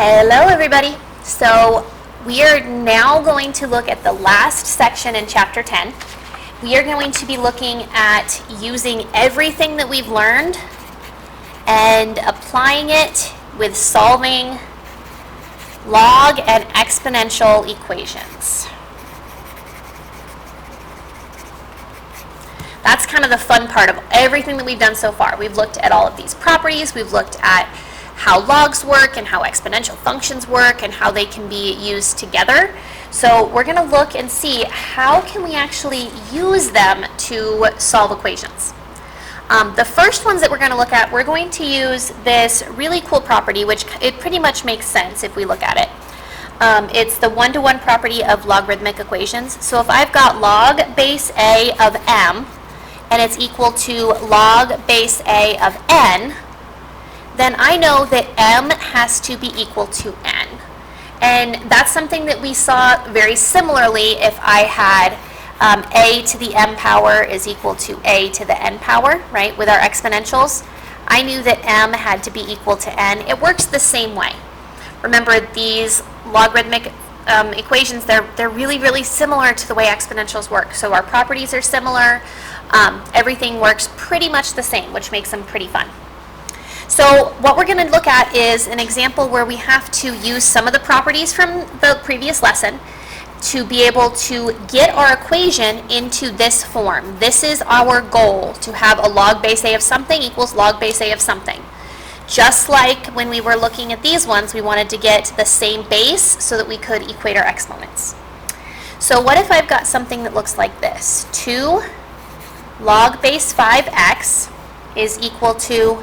Hello everybody. So we are now going to look at the last section in chapter 10. We are going to be looking at using everything that we've learned and applying it with solving log and exponential equations. That's kind of the fun part of everything that we've done so far. We've looked at all of these properties, we've looked at how logs work and how exponential functions work and how they can be used together. So we're going to look and see how can we actually use them to solve equations. The first ones that we're going to look at, we're going to use this really cool property, which it pretty much makes sense if we look at it. It's the one-to-one property of logarithmic equations. So if I've got log base a of m and it's equal to log base a of n, then I know that m has to be equal to n. And that's something that we saw very similarly if I had a to the m power is equal to a to the n power, right, with our exponentials. I knew that m had to be equal to n. It works the same way. Remember, these logarithmic equations, they're really, really similar to the way exponentials work. So our properties are similar. Everything works pretty much the same, which makes them pretty fun. So what we're going to look at is an example where we have to use some of the properties from the previous lesson to be able to get our equation into this form. This is our goal, to have a log base a of something equals log base a of something. Just like when we were looking at these ones, we wanted to get the same base so that we could equate our exponents. So what if I've got something that looks like this? 2 log base 5x is equal to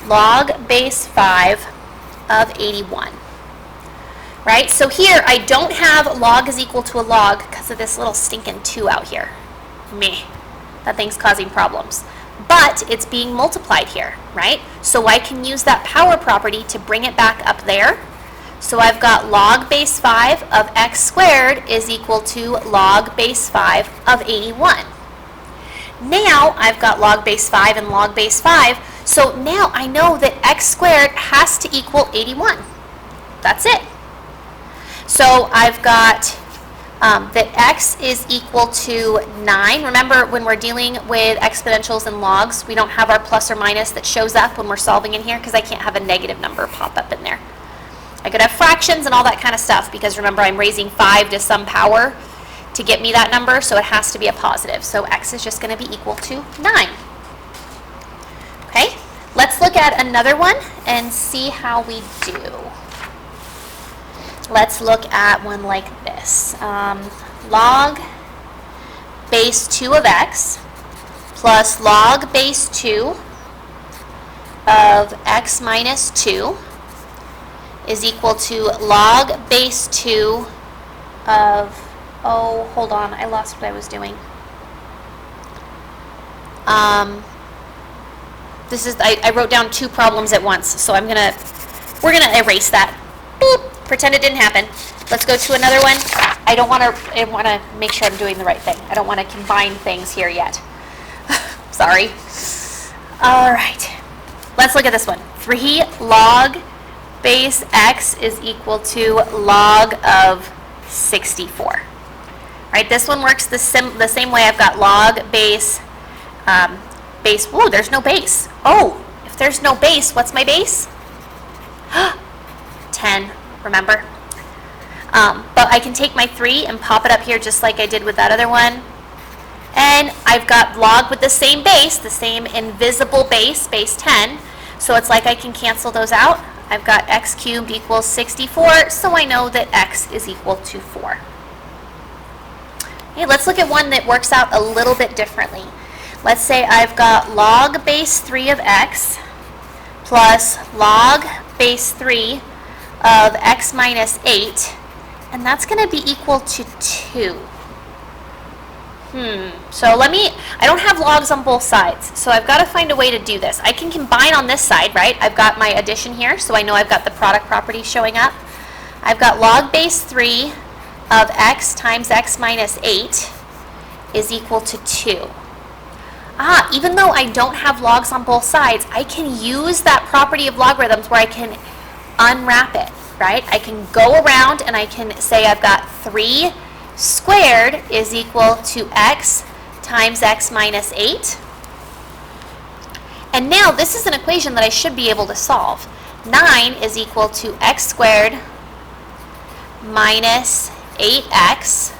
log base 5 of 81. Right? So here I don't have log is equal to a log because of this little stinking 2 out here. Meh. That thing's causing problems. But it's being multiplied here, right? So I can use that power property to bring it back up there. So I've got log base 5 of x squared is equal to log base 5 of 81. Now I've got log base 5 and log base 5, so now I know that x squared has to equal 81. That's it. So I've got that x is equal to 9. Remember, when we're dealing with exponentials and logs, we don't have our plus or minus that shows up when we're solving in here because I can't have a negative number pop up in there. I could have fractions and all that kind of stuff because remember, I'm raising 5 to some power to get me that number, so it has to be a positive. So x is just going to be equal to 9. Okay, let's look at another one and see how we do. Let's look at one like this. Log base 2 of x plus log base 2 of x minus 2 is equal to log base 2 of, oh, hold on, I lost what I was doing. I wrote down 2 problems at once, so we're gonna erase that. Boop. Pretend it didn't happen. Let's go to another one. I want to make sure I'm doing the right thing. I don't want to combine things here yet. Sorry. All right. Let's look at this one. 3 log base x is equal to log of 64. Right, this one works the same way. I've got log base, whoa, there's no base. Oh, if there's no base, what's my base? 10, remember? But I can take my 3 and pop it up here just like I did with that other one. And I've got log with the same base, the same invisible base, base 10. So it's like I can cancel those out. I've got x cubed equals 64, so I know that x is equal to 4. Okay, let's look at one that works out a little bit differently. Let's say I've got log base 3 of x plus log base 3 of x minus 8, and that's going to be equal to 2. So I don't have logs on both sides, so I've got to find a way to do this. I can combine on this side, right? I've got my addition here, so I know I've got the product property showing up. I've got log base 3 of x times x minus 8 is equal to 2. Even though I don't have logs on both sides, I can use that property of logarithms where I can unwrap it. right? I can go around and I can say I've got 3 squared is equal to x times x minus 8. And now this is an equation that I should be able to solve. 9 is equal to x squared minus 8x.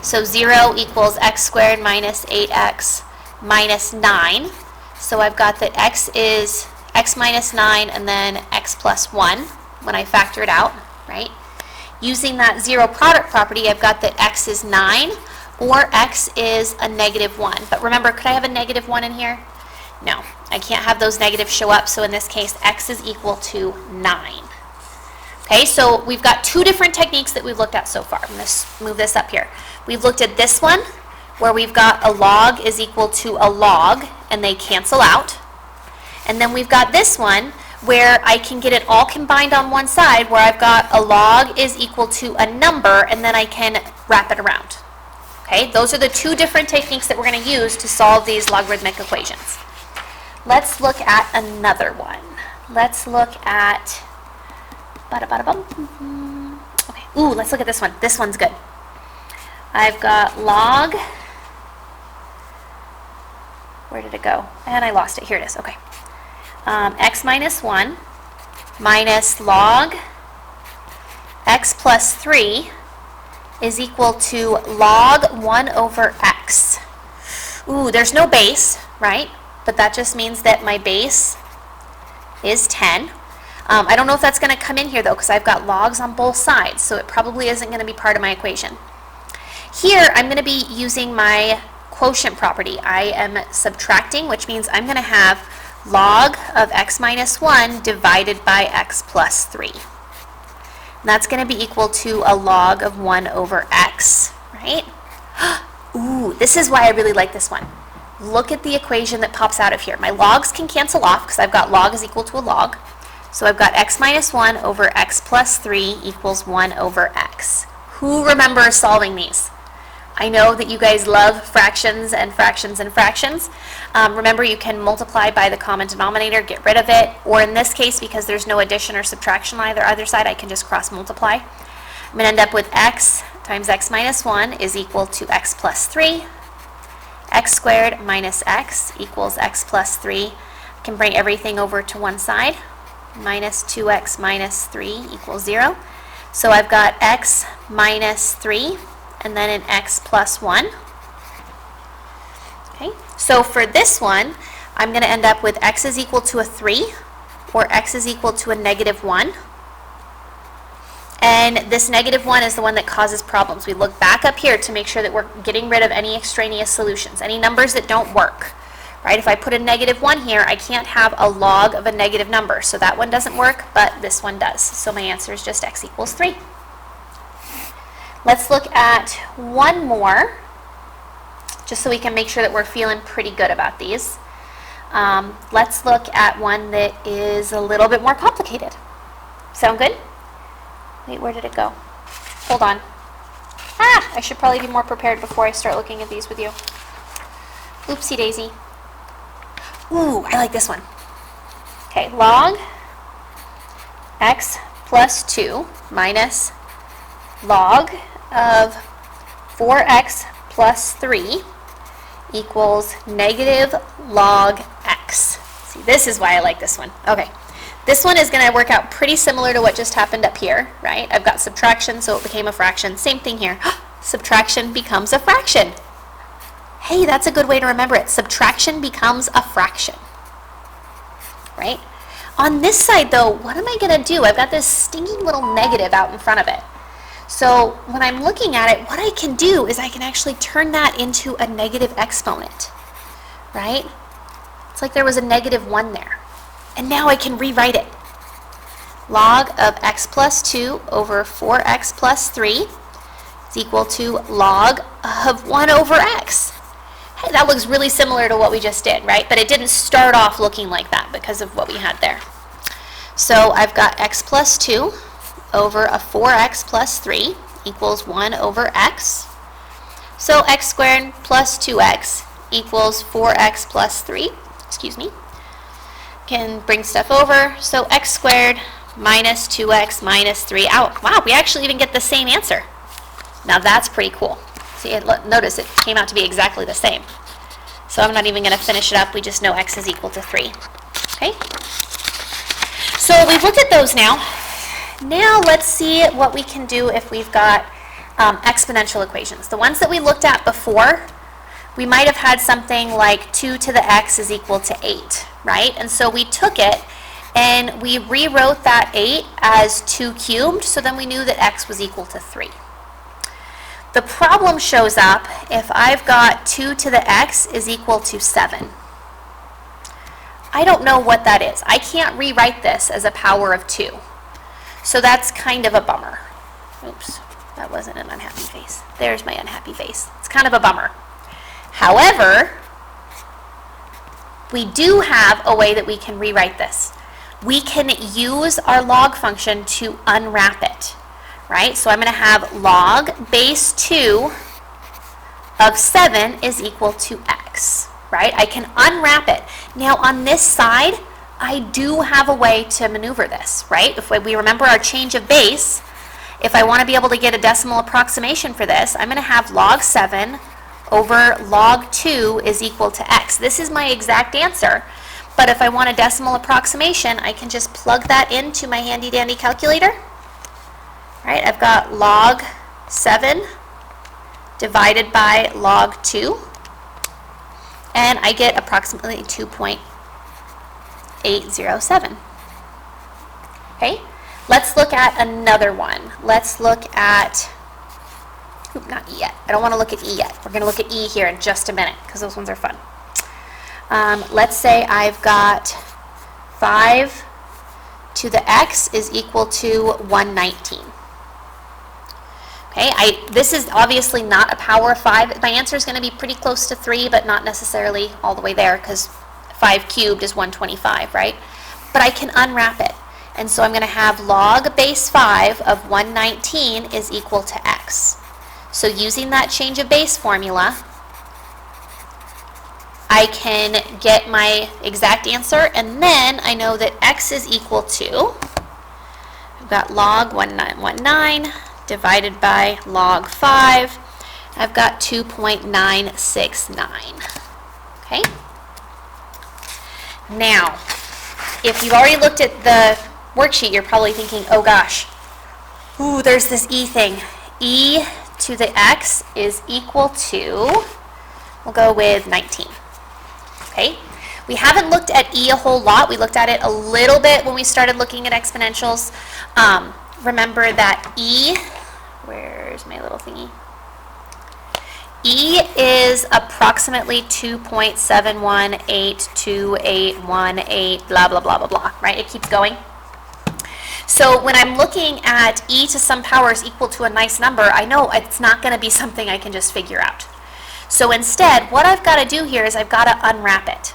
So 0 equals x squared minus 8x minus 9. So I've got that x is x minus 9 and then x plus 1 when I factor it out, right? Using that zero product property, I've got that x is 9 or x is a negative 1. But remember, could I have a negative 1 in here? No, I can't have those negatives show up. So in this case, x is equal to 9. Okay, so we've got 2 different techniques that we've looked at so far. I'm going to move this up here. We've looked at this one, where we've got a log is equal to a log, and they cancel out. And then we've got this one, where I can get it all combined on one side, where I've got a log is equal to a number, and then I can wrap it around. Okay, those are the 2 different techniques that we're going to use to solve these logarithmic equations. Let's look at another one. Let's look at... Okay. Ooh, let's look at this one. This one's good. I've got log. Where did it go? And I lost it. Here it is. Okay. X minus 1 minus log x plus 3 is equal to log 1 over x. Ooh, there's no base, right? But that just means that my base is 10. I don't know if that's going to come in here though, because I've got logs on both sides, so it probably isn't going to be part of my equation. Here, I'm going to be using my quotient property. I am subtracting, which means I'm going to have log of x minus 1 divided by x plus 3. And that's going to be equal to a log of 1 over x, right? Ooh, this is why I really like this one. Look at the equation that pops out of here. My logs can cancel off because I've got log is equal to a log. So I've got x minus 1 over x plus 3 equals 1 over x. Who remembers solving these? I know that you guys love fractions and fractions and fractions. Remember, you can multiply by the common denominator, get rid of it, or in this case, because there's no addition or subtraction on either side, I can just cross multiply. I'm going to end up with x times x minus 1 is equal to x plus 3. X squared minus x equals x plus 3. I can bring everything over to one side. Minus 2x minus 3 equals 0. So I've got x minus 3 and then an x plus 1. Okay, so for this one, I'm going to end up with x is equal to a 3 or x is equal to a negative 1. And this negative 1 is the one that causes problems. We look back up here to make sure that we're getting rid of any extraneous solutions, any numbers that don't work. Right? If I put a negative 1 here, I can't have a log of a negative number. So that one doesn't work, but this one does. So my answer is just x equals 3. Let's look at one more, just so we can make sure that we're feeling pretty good about these. Let's look at one that is a little bit more complicated. Sound good? Wait, where did it go? Hold on. I should probably be more prepared before I start looking at these with you. Oopsie daisy. Ooh, I like this one. Okay, log x plus 2 minus log of 4x plus 3 equals negative log x. See, this is why I like this one. Okay, this one is going to work out pretty similar to what just happened up here, right? I've got subtraction, so it became a fraction. Same thing here. Subtraction becomes a fraction. Hey, that's a good way to remember it. Subtraction becomes a fraction, right? On this side, though, what am I going to do? I've got this stingy little negative out in front of it. So when I'm looking at it, what I can do is I can actually turn that into a negative exponent, right? It's like there was a negative 1 there. And now I can rewrite it. Log of x plus 2 over 4x plus 3 is equal to log of 1 over x. Hey, that looks really similar to what we just did, right? But it didn't start off looking like that because of what we had there. So I've got x plus 2 over a 4x plus 3 equals 1 over x. So x squared plus 2x equals 4x plus 3. Excuse me. Can bring stuff over. So x squared minus 2x minus 3. Oh, wow, we actually even get the same answer. Now that's pretty cool. See, notice it came out to be exactly the same. So I'm not even going to finish it up. We just know x is equal to 3. Okay? So we've looked at those now. Now let's see what we can do if we've got exponential equations. The ones that we looked at before, we might have had something like 2 to the x is equal to 8, right? And so we took it and we rewrote that 8 as 2 cubed, so then we knew that x was equal to 3. The problem shows up if I've got 2 to the x is equal to 7. I don't know what that is. I can't rewrite this as a power of 2. So that's kind of a bummer. Oops, that wasn't an unhappy face. There's my unhappy face. It's kind of a bummer. However, we do have a way that we can rewrite this. We can use our log function to unwrap it, right? So I'm going to have log base 2 of 7 is equal to x, right? I can unwrap it. Now on this side, I do have a way to maneuver this, right? If we remember our change of base, if I want to be able to get a decimal approximation for this, I'm going to have log 7 over log 2 is equal to x. This is my exact answer, but if I want a decimal approximation, I can just plug that into my handy dandy calculator. All right, I've got log 7 divided by log 2, and I get approximately 2.807. Okay, let's look at another one. Let's look at, not E yet. I don't want to look at E yet. We're going to look at E here in just a minute because those ones are fun. Let's say I've got 5 to the x is equal to 119. Okay, this is obviously not a power of 5. My answer is going to be pretty close to 3, but not necessarily all the way there because 5 cubed is 125, right? But I can unwrap it. And so I'm going to have log base 5 of 119 is equal to x. So using that change of base formula, I can get my exact answer, and then I know that x is equal to, I've got log 1919 divided by log 5. I've got 2.969. Okay? Now, if you've already looked at the worksheet, you're probably thinking, oh gosh, ooh, there's this e thing. E to the x is equal to, we'll go with 19. Okay? We haven't looked at e a whole lot. We looked at it a little bit when we started looking at exponentials. Remember that e, where's my little thingy? E is approximately 2.718218, blah, blah, blah, blah, blah, right? It keeps going. So when I'm looking at e to some power is equal to a nice number, I know it's not going to be something I can just figure out. So instead, what I've got to do here is I've got to unwrap it.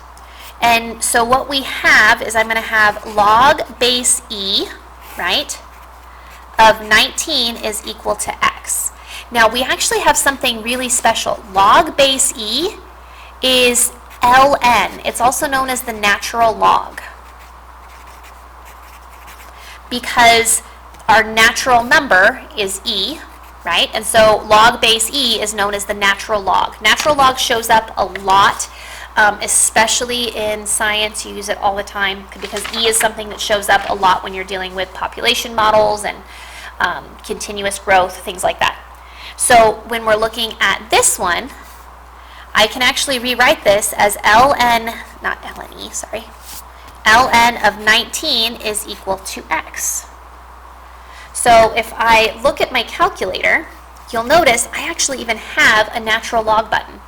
And so what we have is I'm going to have log base e, right, of 19 is equal to x. Now we actually have something really special. Log base e is ln. It's also known as the natural log, because our natural number is e, right? And so log base e is known as the natural log. Natural log shows up a lot, especially in science. You use it all the time because e is something that shows up a lot when you're dealing with population models and continuous growth, things like that. So when we're looking at this one, I can actually rewrite this as ln, not lne, sorry, ln of 19 is equal to x. So if I look at my calculator, you'll notice I actually even have a natural log button.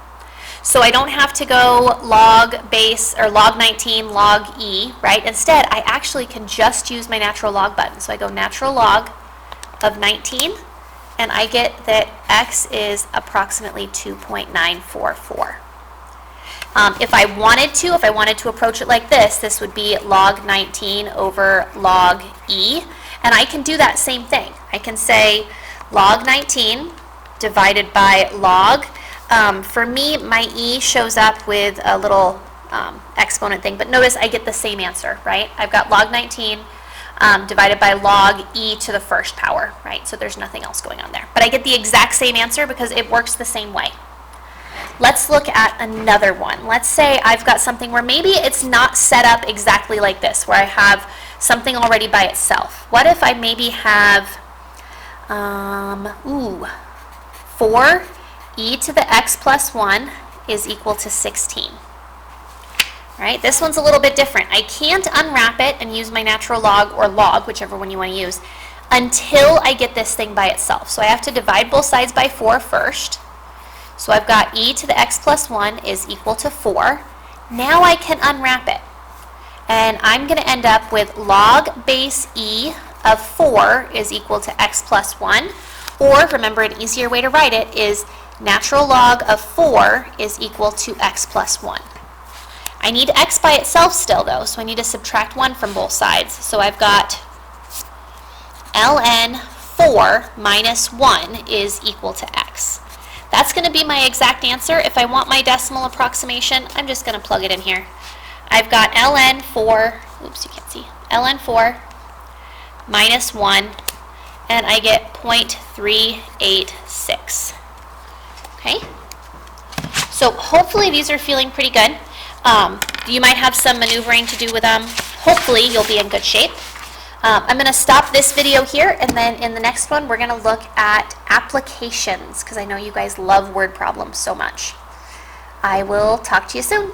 So I don't have to go log base or log 19 log e, right? Instead, I actually can just use my natural log button. So I go natural log of 19, and I get that x is approximately 2.944. If I wanted to approach it like this would be log 19 over log e, and I can do that same thing. I can say log 19 divided by log. For me, my e shows up with a little exponent thing, but notice I get the same answer, right? I've got log 19 divided by log e to the first power, right? So there's nothing else going on there. But I get the exact same answer because it works the same way. Let's look at another one. Let's say I've got something where maybe it's not set up exactly like this, where I have something already by itself. What if I maybe have 4 e to the x plus 1 is equal to 16. Right? This one's a little bit different. I can't unwrap it and use my natural log or log, whichever one you want to use, until I get this thing by itself. So I have to divide both sides by 4 first. So I've got e to the x plus 1 is equal to 4. Now I can unwrap it. And I'm going to end up with log base e of 4 is equal to x plus 1. Or, remember, an easier way to write it is natural log of 4 is equal to x plus 1. I need x by itself still, though, so I need to subtract 1 from both sides. So I've got ln 4 minus 1 is equal to x. That's going to be my exact answer. If I want my decimal approximation, I'm just going to plug it in here. I've got ln 4, oops, you can't see, ln 4 minus 1, and I get 0.386. Okay? So hopefully these are feeling pretty good. You might have some maneuvering to do with them. Hopefully you'll be in good shape. I'm going to stop this video here, and then in the next one we're going to look at applications, because I know you guys love word problems so much. I will talk to you soon.